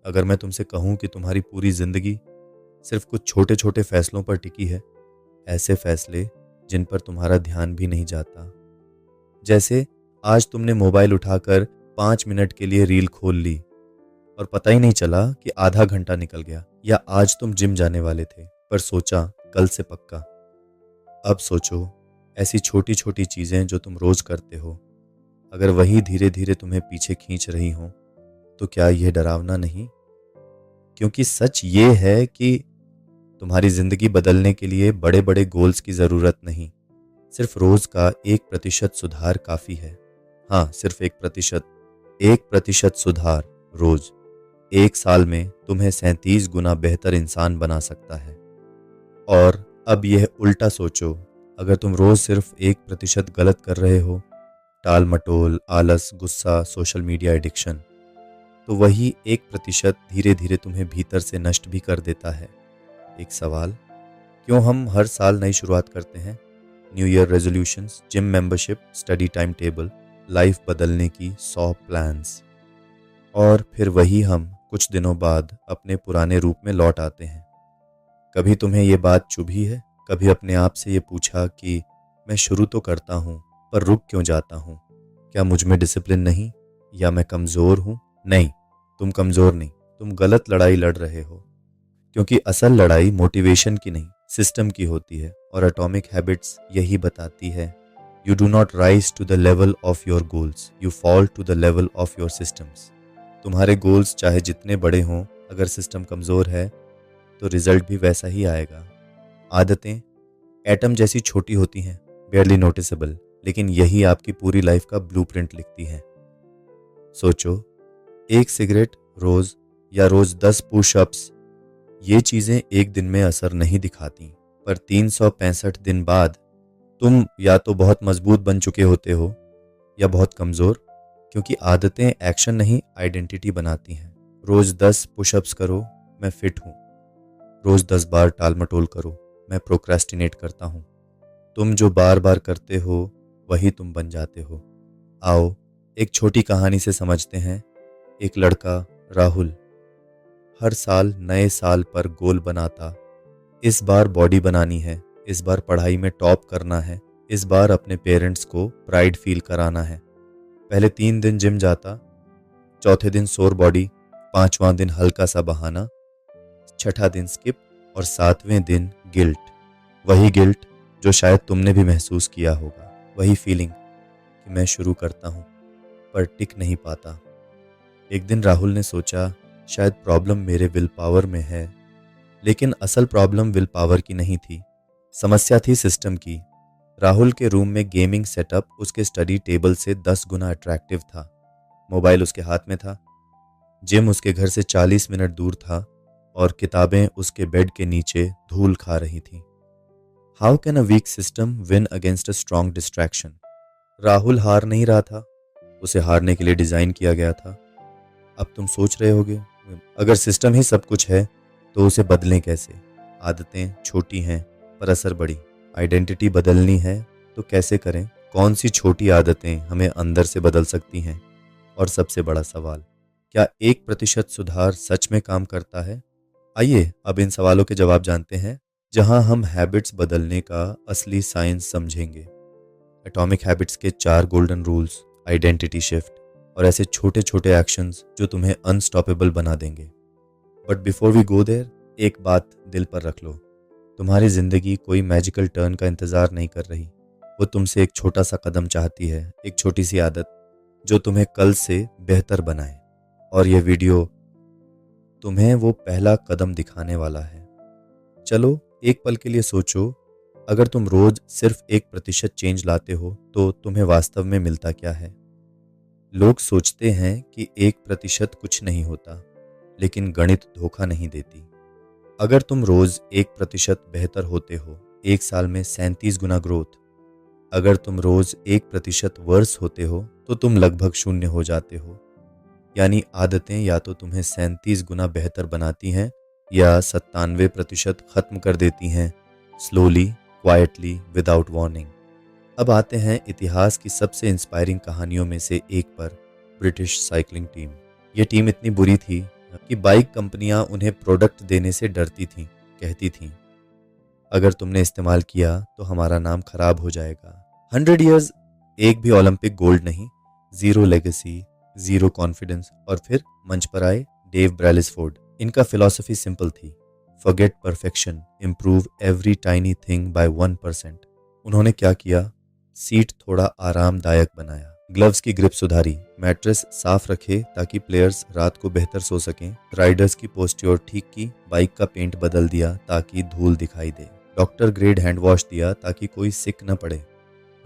अगर मैं तुमसे कहूँ कि तुम्हारी पूरी जिंदगी सिर्फ कुछ छोटे छोटे फैसलों पर टिकी है, ऐसे फैसले जिन पर तुम्हारा ध्यान भी नहीं जाता, जैसे आज तुमने मोबाइल उठाकर 5 मिनट के लिए रील खोल ली और पता ही नहीं चला कि आधा घंटा निकल गया, या आज तुम जिम जाने वाले थे पर सोचा कल से पक्का। अब सोचो, ऐसी छोटी छोटी चीजें जो तुम रोज करते हो, अगर वही धीरे धीरे तुम्हें पीछे खींच रही हो, तो क्या यह डरावना नहीं? क्योंकि सच ये है कि तुम्हारी जिंदगी बदलने के लिए बड़े बड़े गोल्स की जरूरत नहीं, सिर्फ रोज का 1% सुधार काफी है। हाँ, सिर्फ 1%। 1% सुधार रोज 1 साल में तुम्हें 37 गुना बेहतर इंसान बना सकता है। और अब यह उल्टा सोचो, अगर तुम रोज सिर्फ 1% गलत कर रहे हो, टाल मटोल, आलस, गुस्सा, सोशल मीडिया एडिक्शन, तो वही 1% धीरे धीरे तुम्हें भीतर से नष्ट भी कर देता है। एक सवाल, क्यों हम हर साल नई शुरुआत करते हैं? New year resolutions, gym membership, study time table, life बदलने की 100 प्लान्स, और फिर वही हम कुछ दिनों बाद अपने पुराने रूप में लौट आते हैं। कभी तुम्हें ये बात चुभी है? कभी अपने आप से ये पूछा कि मैं शुरू तो करता हूँ पर रुक क्यों जाता हूँ? क्या मुझ में डिसिप्लिन नहीं, या मैं कमज़ोर हूँ? नहीं, तुम कमज़ोर नहीं, तुम गलत लड़ाई लड़ रहे हो। क्योंकि असल लड़ाई मोटिवेशन की नहीं, सिस्टम की होती है। और एटॉमिक हैबिट्स यही बताती है, you do not rise to the level of your goals, you fall to the level of your systems. तुम्हारे गोल्स चाहे जितने बड़े हों, अगर सिस्टम कमज़ोर है तो रिजल्ट भी वैसा ही आएगा। आदतें एटम जैसी छोटी होती हैं, बेयरली नोटिसेबल, लेकिन यही आपकी पूरी लाइफ का ब्लूप्रिंट लिखती हैं। सोचो, 1 सिगरेट रोज या रोज 10 पुशअप्स, ये चीज़ें एक दिन में असर नहीं दिखाती, पर 365 दिन बाद तुम या तो बहुत मजबूत बन चुके होते हो या बहुत कमज़ोर। क्योंकि आदतें एक्शन नहीं, आइडेंटिटी बनाती हैं। रोज 10 पुशअप्स करो, मैं फिट हूँ। रोज 10 बार टाल मटोल करो, मैं प्रोक्रेस्टिनेट करता हूँ। तुम जो बार बार करते हो वही तुम बन जाते हो। आओ एक छोटी कहानी से समझते हैं। एक लड़का राहुल हर साल नए साल पर गोल बनाता, इस बार बॉडी बनानी है, इस बार पढ़ाई में टॉप करना है, इस बार अपने पेरेंट्स को प्राइड फील कराना है। पहले 3 दिन जिम जाता, चौथे दिन सोर बॉडी, 5वां दिन हल्का सा बहाना, छठा दिन स्किप, और 7वें दिन गिल्ट। वही गिल्ट जो शायद तुमने भी महसूस किया होगा, वही फीलिंग कि मैं शुरू करता हूँ पर टिक नहीं पाता। एक दिन राहुल ने सोचा, शायद प्रॉब्लम मेरे विल पावर में है। लेकिन असल प्रॉब्लम विल पावर की नहीं थी, समस्या थी सिस्टम की। राहुल के रूम में गेमिंग सेटअप उसके स्टडी टेबल से 10 गुना अट्रैक्टिव था। मोबाइल उसके हाथ में था, जिम उसके घर से 40 मिनट दूर था, और किताबें उसके बेड के नीचे धूल खा रही थीं। How can a weak system win against a strong distraction? Rahul हार नहीं रहा था, उसे हारने के लिए डिज़ाइन किया गया था। अब तुम सोच रहे होगे, अगर सिस्टम ही सब कुछ है तो उसे बदलें कैसे? आदतें छोटी हैं पर असर बड़ी। आइडेंटिटी बदलनी है तो कैसे करें? कौन सी छोटी आदतें हमें अंदर से बदल सकती हैं? और सबसे बड़ा सवाल, क्या 1% सुधार सच में काम करता है? आइए अब इन सवालों के जवाब जानते हैं, जहां हम हैबिट्स बदलने का असली साइंस समझेंगे। एटॉमिक हैबिट्स के 4 गोल्डन रूल्स, आइडेंटिटी शिफ्ट, और ऐसे छोटे छोटे एक्शंस जो तुम्हें अनस्टॉपेबल बना देंगे। But before we go there, एक बात दिल पर रख लो, तुम्हारी जिंदगी कोई मैजिकल टर्न का इंतजार नहीं कर रही। वो तुमसे एक छोटा सा कदम चाहती है, एक छोटी सी आदत जो तुम्हें कल से बेहतर बनाए। और ये वीडियो तुम्हें वो पहला कदम दिखाने वाला है। चलो एक पल के लिए सोचो, अगर तुम रोज सिर्फ 1% चेंज लाते हो तो तुम्हें वास्तव में मिलता क्या है? लोग सोचते हैं कि 1% कुछ नहीं होता, लेकिन गणित धोखा नहीं देती। अगर तुम रोज 1% बेहतर होते हो, 1 साल में 37 गुना ग्रोथ। अगर तुम रोज 1% वर्स होते हो तो तुम लगभग 0 हो जाते हो। यानी आदतें या तो तुम्हें 37 गुना बेहतर बनाती हैं या 97% खत्म कर देती हैं, स्लोली, क्वाइटली, विदाउट वार्निंग। अब आते हैं इतिहास की सबसे इंस्पायरिंग कहानियों में से एक पर, ब्रिटिश साइकिलिंग टीम। ये टीम इतनी बुरी थी, कि बाइक कंपनियां उन्हें प्रोडक्ट देने से डरती थीं, कहती थीं अगर तुमने इस्तेमाल किया तो हमारा नाम खराब हो जाएगा। 100 ईयर्स, एक भी ओलंपिक गोल्ड नहीं, जीरो लेगेसी, जीरो कॉन्फिडेंस। और फिर मंच पर आए डेव ब्रैलिसफोर्ड। इनका फिलॉसफी सिंपल थी, forget perfection, improve every tiny thing by 1%। उन्होंने क्या किया? सीट थोड़ा आरामदायक बनाया, ग्लव्स की ग्रिप सुधारी, मैट्रेस साफ रखे ताकि प्लेयर्स रात को बेहतर सो सकें, राइडर्स की पोस्ट्योर ठीक की, बाइक का पेंट बदल दिया ताकि धूल दिखाई दे, डॉक्टर ग्रेड हैंड वॉश दिया ताकि कोई सिक न पड़े,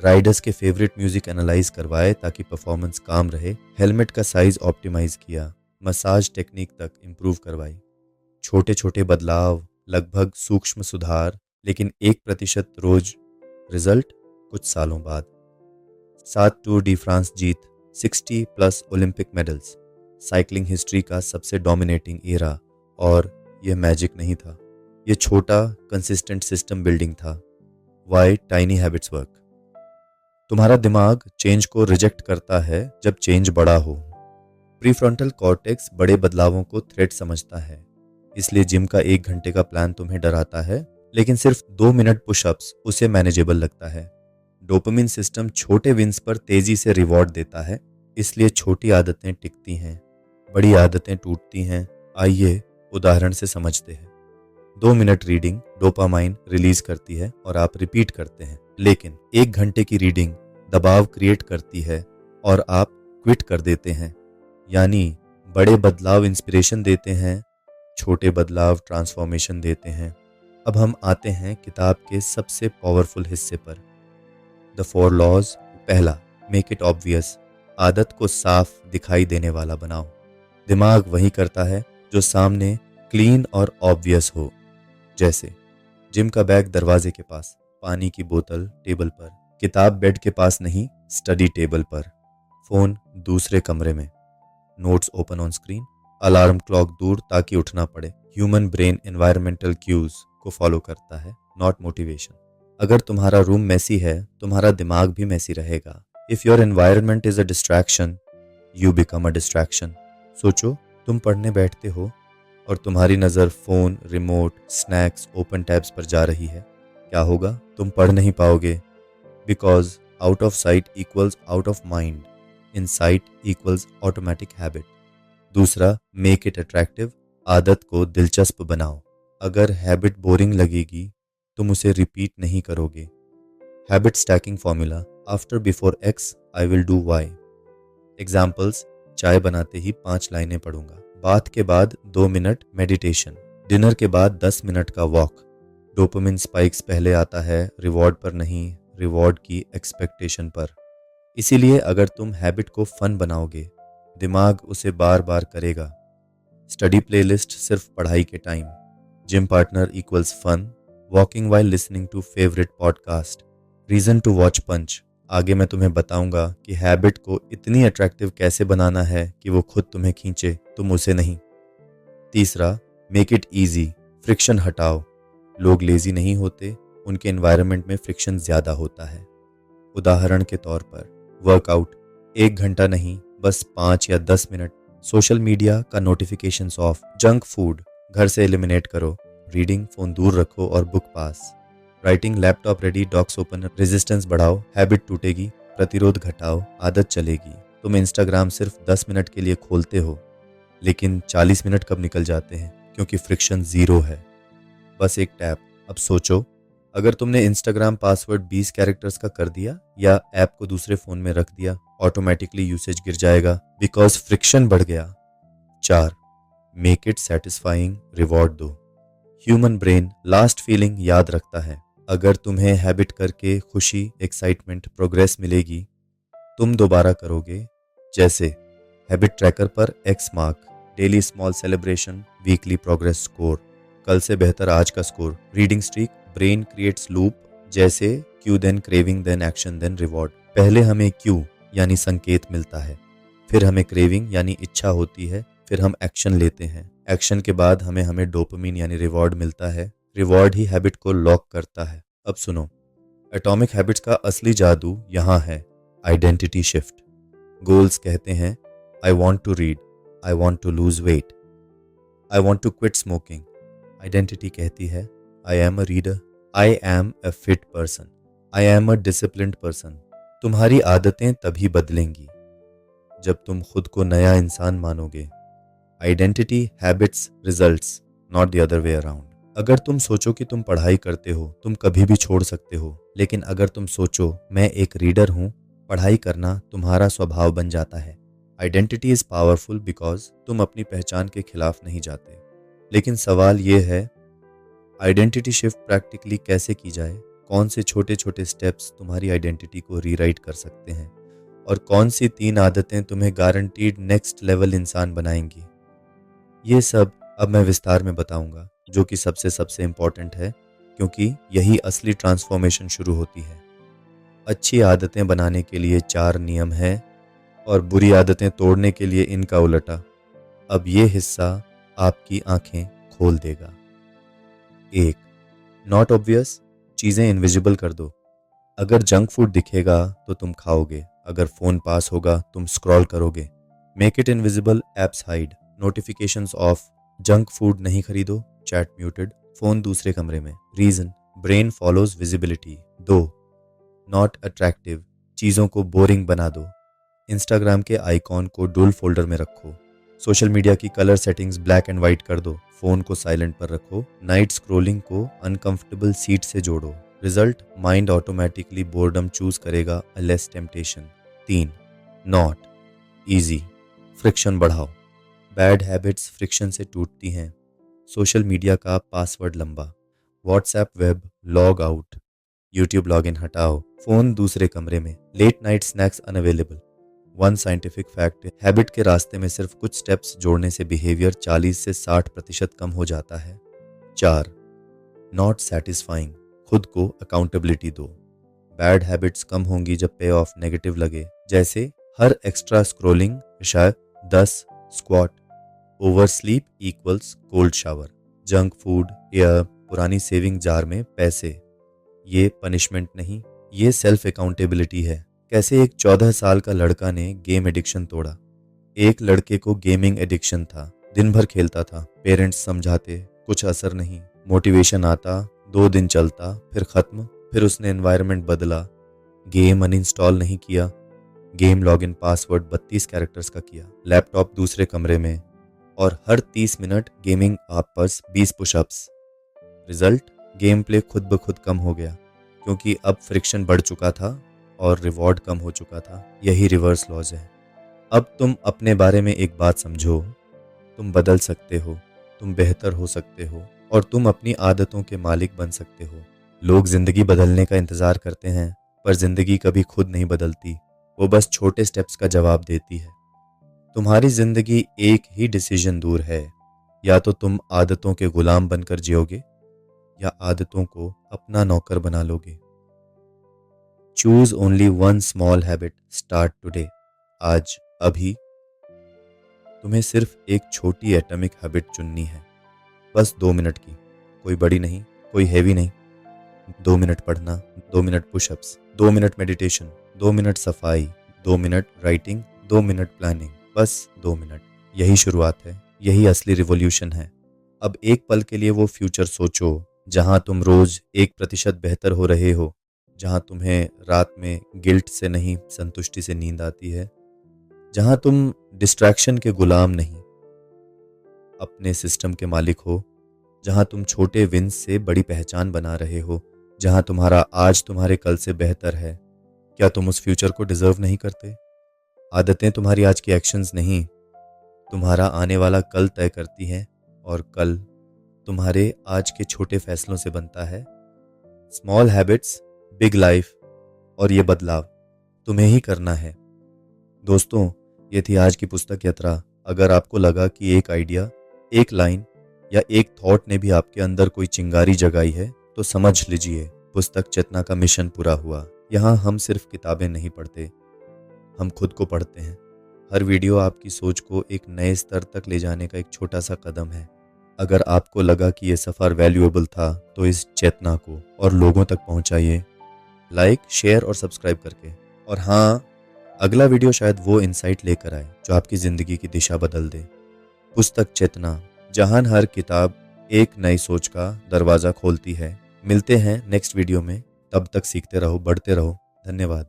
राइडर्स के फेवरेट म्यूजिक एनालाइज करवाए ताकि परफॉर्मेंस काम रहे, हेलमेट का साइज ऑप्टिमाइज किया, मसाज टेक्निक तक इम्प्रूव करवाई। छोटे छोटे बदलाव, लगभग सूक्ष्म सुधार, लेकिन 1% रोज, रिजल्ट कुछ सालों बाद। 7 टूर डी फ्रांस जीत, 60+ ओलंपिक मेडल्स, साइकिलिंग हिस्ट्री का सबसे डोमिनेटिंग एरा। और यह मैजिक नहीं था, यह छोटा कंसिस्टेंट सिस्टम बिल्डिंग था। Why tiny habits work. तुम्हारा दिमाग चेंज को रिजेक्ट करता है जब चेंज बड़ा हो। प्रीफ्रंटल कॉर्टेक्स बड़े बदलावों को थ्रेट समझता है, इसलिए जिम का 1 घंटे का प्लान तुम्हें डराता है, लेकिन सिर्फ 2 मिनट पुशअप्स उसे मैनेजेबल लगता है। डोपामिन सिस्टम छोटे विंस पर तेजी से रिवॉर्ड देता है, इसलिए छोटी आदतें टिकती हैं, बड़ी आदतें टूटती हैं। आइए उदाहरण से समझते हैं। 2 मिनट रीडिंग डोपामाइन रिलीज करती है और आप रिपीट करते हैं, लेकिन 1 घंटे की रीडिंग दबाव क्रिएट करती है और आप क्विट कर देते हैं। यानी बड़े बदलाव इंस्पिरेशन देते हैं, छोटे बदलाव ट्रांसफॉर्मेशन देते हैं। अब हम आते हैं किताब के सबसे पावरफुल हिस्से पर, द 4 लॉज। पहला, मेक इट ऑब्वियस, आदत को साफ दिखाई देने वाला बनाओ। दिमाग वही करता है जो सामने क्लीन और ऑब्वियस हो, जैसे जिम का बैग दरवाजे के पास, पानी की बोतल टेबल पर, किताब बेड के पास नहीं स्टडी टेबल पर, फोन दूसरे कमरे में, notes open on screen, alarm clock दूर ताकि उठना पड़े। ह्यूमन ब्रेन एनवायरमेंटल क्यूज को फॉलो करता है, नॉट मोटिवेशन। अगर तुम्हारा रूम मैसी है, तुम्हारा दिमाग भी मैसी रहेगा। If your environment is a distraction, you become a distraction. सोचो, तुम पढ़ने बैठते हो और तुम्हारी नज़र phone, remote, snacks, open tabs पर जा रही है, क्या होगा? तुम पढ़ नहीं पाओगे, because out of site equals out of mind, in site equals automatic habit. दूसरा, मेक इट अट्रैक्टिव, आदत को दिलचस्प बनाओ। अगर हैबिट बोरिंग लगेगी, तुम उसे रिपीट नहीं करोगे। Habit stacking formula, after before x I will do y. Examples, चाय बनाते ही 5 लाइनें पढ़ूंगा, बाथ के बाद 2 मिनट मेडिटेशन, डिनर के बाद 10 मिनट का वॉक। डोपामिन स्पाइक्स पहले आता है, रिवॉर्ड पर नहीं, रिवॉर्ड की एक्सपेक्टेशन पर। इसीलिए अगर तुम हैबिट को फन बनाओगे, दिमाग उसे बार बार करेगा। स्टडी प्लेलिस्ट सिर्फ पढ़ाई के time, gym partner equals fun, walking while listening to favourite podcast, reason to watch punch. आगे मैं तुम्हें बताऊंगा कि हैबिट को इतनी अट्रैक्टिव कैसे बनाना है कि वो खुद तुम्हें खींचे, तुम उसे नहीं। तीसरा, मेक इट ईजी, फ्रिक्शन हटाओ। लोग लेजी नहीं होते, उनके एनवायरनमेंट में फ्रिक्शन ज़्यादा होता है। उदाहरण के तौर पर वर्कआउट, 1 घंटा नहीं, बस 5 या 10 मिनट। सोशल मीडिया का नोटिफिकेशंस ऑफ, जंक फूड घर से एलिमिनेट करो, रीडिंग फ़ोन दूर रखो और बुक पास, writing laptop ready, docs open. Resistance बढ़ाओ, हैबिट टूटेगी, प्रतिरोध घटाओ, आदत चलेगी। तुम इंस्टाग्राम सिर्फ 10 मिनट के लिए खोलते हो, लेकिन 40 मिनट कब निकल जाते हैं, क्योंकि फ्रिक्शन ज़ीरो है, बस एक टैप। अब सोचो, अगर तुमने इंस्टाग्राम पासवर्ड 20 कैरेक्टर्स का कर दिया या ऐप को दूसरे फ़ोन में रख दिया, ऑटोमेटिकली यूसेज गिर जाएगा, बिकॉज फ्रिक्शन बढ़ गया। 4, मेक इट सेटिस्फाइंग, रिवॉर्ड दो। ह्यूमन ब्रेन लास्ट फीलिंग याद रखता है। अगर तुम्हें हैबिट करके खुशी, एक्साइटमेंट, प्रोग्रेस मिलेगी, तुम दोबारा करोगे। जैसे हैबिट ट्रैकर पर X mark, daily small celebration, weekly progress score, कल से बेहतर आज का score. Reading streak, brain creates loop, जैसे cue then craving then action then reward. पहले हमें क्यू यानी संकेत मिलता है, फिर हमें क्रेविंग यानी इच्छा होती है, फिर हम एक्शन लेते हैं, एक्शन के बाद हमें डोपामिन यानी रिवॉर्ड मिलता है, रिवॉर्ड ही हैबिट को लॉक करता है। अब सुनो, एटॉमिक हैबिट्स का असली जादू यहाँ है, आइडेंटिटी शिफ्ट। गोल्स कहते हैं I want to read, I want to lose weight, I want to quit smoking. Identity कहती है I am a reader, I am a fit person, I am a disciplined person. तुम्हारी आदतें तभी बदलेंगी जब तुम खुद को नया इंसान मानोगे। Identity, habits, results, not the other way around. अगर तुम सोचो कि तुम पढ़ाई करते हो, तुम कभी भी छोड़ सकते हो। लेकिन अगर तुम सोचो मैं एक रीडर हूँ, पढ़ाई करना तुम्हारा स्वभाव बन जाता है। आइडेंटिटी इज पावरफुल बिकॉज तुम अपनी पहचान के खिलाफ नहीं जाते। लेकिन सवाल ये है, आइडेंटिटी शिफ्ट प्रैक्टिकली कैसे की जाए? कौन से छोटे छोटे स्टेप्स तुम्हारी आइडेंटिटी को रीराइट कर सकते हैं? और कौन सी 3 आदतें तुम्हें गारंटीड नेक्स्ट लेवल इंसान बनाएंगी? ये सब अब मैं विस्तार में बताऊंगा, जो कि सबसे सबसे इम्पॉर्टेंट है, क्योंकि यही असली ट्रांसफॉर्मेशन शुरू होती है। अच्छी आदतें बनाने के लिए 4 नियम हैं और बुरी आदतें तोड़ने के लिए इनका उलटा। अब ये हिस्सा आपकी आंखें खोल देगा। 1. नॉट ऑब्वियस, चीज़ें इनविजिबल कर दो। अगर जंक फूड दिखेगा तो तुम खाओगे, अगर फ़ोन पास होगा तुम स्क्रॉल करोगे। Make it invisible, apps hide, notifications off, junk food नहीं खरीदो, चैट म्यूटेड, फ़ोन दूसरे कमरे में। Reason, brain follows visibility. 2. Not attractive, चीज़ों को बोरिंग बना दो। इंस्टाग्राम के आइकॉन को डुल फोल्डर में रखो, सोशल मीडिया की colour settings black and white कर दो, फ़ोन को साइलेंट पर रखो, नाइट स्क्रोलिंग को अनकंफर्टेबल सीट से जोड़ो। Result, mind automatically boredom choose करेगा, a less temptation. 3. Not easy, friction बढ़ाओ। बैड हैबिट्स फ्रिक्शन से टूटती हैं। सोशल मीडिया का पासवर्ड लंबा, WhatsApp web log out, YouTube login हटाओ, फ़ोन दूसरे कमरे में, late night snacks unavailable. One scientific fact, habit के रास्ते में सिर्फ कुछ स्टेप्स जोड़ने से बिहेवियर 40 से 60% कम हो जाता है। 4. नॉट सेटिस्फाइंग, खुद को अकाउंटेबिलिटी दो। बैड हैबिट्स कम होंगी जब पे ऑफ नेगेटिव लगे, जैसे हर एक्स्ट्रा स्क्रोलिंग शायद 10 squat, over sleep equals cold shower, junk food या पुरानी सेविंग जार में पैसे। ये पनिशमेंट नहीं, ये सेल्फ अकाउंटेबिलिटी है। कैसे एक 14 साल का लड़का ने गेम एडिक्शन तोड़ा। एक लड़के को गेमिंग एडिक्शन था, दिन भर खेलता था, पेरेंट्स समझाते, कुछ असर नहीं, मोटिवेशन आता, 2 दिन चलता, फिर खत्म। फिर उसने एनवायरनमेंट बदला, गेम अनइंस्टॉल नहीं किया, गेम लॉगिन पासवर्ड 32 कैरेक्टर्स का किया, लैपटॉप दूसरे कमरे में, और हर 30 मिनट गेमिंग ऐप पर 20 पुशअप्स। रिजल्ट, गेम प्ले खुद ब खुद कम हो गया, क्योंकि अब फ्रिक्शन बढ़ चुका था और रिवॉर्ड कम हो चुका था। यही रिवर्स लॉज है। अब तुम अपने बारे में एक बात समझो, तुम बदल सकते हो, तुम बेहतर हो सकते हो, और तुम अपनी आदतों के मालिक बन सकते हो। लोग जिंदगी बदलने का इंतजार करते हैं, पर जिंदगी कभी खुद नहीं बदलती, वो बस छोटे स्टेप्स का जवाब देती है। तुम्हारी जिंदगी एक ही डिसीजन दूर है, या तो तुम आदतों के गुलाम बनकर जियोगे या आदतों को अपना नौकर बना लोगे। Choose only one small habit, start today. आज, अभी तुम्हें सिर्फ एक छोटी एटॉमिक हैबिट चुननी है, बस 2 मिनट की, कोई बड़ी नहीं, कोई हैवी नहीं। 2 मिनट पढ़ना, 2 minute pushups, 2 minute meditation, 2 minute सफाई, 2 मिनट राइटिंग, 2 मिनट प्लानिंग, बस 2 मिनट। यही शुरुआत है, यही असली रिवॉल्यूशन है। अब एक पल के लिए वो फ्यूचर सोचो जहां तुम रोज 1% बेहतर हो रहे हो, जहां तुम्हें रात में गिल्ट से नहीं संतुष्टि से नींद आती है, जहां तुम डिस्ट्रैक्शन के गुलाम नहीं अपने सिस्टम के मालिक हो, जहां तुम छोटे विंस से बड़ी पहचान बना रहे हो, जहां तुम्हारा आज तुम्हारे कल से बेहतर है। क्या तुम उस फ्यूचर को डिजर्व नहीं करते? आदतें तुम्हारी आज की एक्शंस नहीं, तुम्हारा आने वाला कल तय करती हैं, और कल तुम्हारे आज के छोटे फैसलों से बनता है। स्मॉल हैबिट्स, बिग लाइफ, और ये बदलाव तुम्हें ही करना है। दोस्तों, ये थी आज की पुस्तक यात्रा। अगर आपको लगा कि एक आइडिया, एक लाइन या एक थॉट ने भी आपके अंदर कोई चिंगारी जगाई है, तो समझ लीजिए पुस्तक चेतना का मिशन पूरा हुआ। यहाँ हम सिर्फ किताबें नहीं पढ़ते, हम खुद को पढ़ते हैं। हर वीडियो आपकी सोच को एक नए स्तर तक ले जाने का एक छोटा सा कदम है। अगर आपको लगा कि ये सफ़र वैल्यूएबल था, तो इस चेतना को और लोगों तक पहुंचाइए, लाइक, शेयर और सब्सक्राइब करके। और हाँ, अगला वीडियो शायद वो इंसाइट लेकर आए जो आपकी ज़िंदगी की दिशा बदल दे। पुस्तक चेतना, जहां हर किताब एक नई सोच का दरवाज़ा खोलती है। मिलते हैं नेक्स्ट वीडियो में, तब तक सीखते रहो, बढ़ते रहो। धन्यवाद।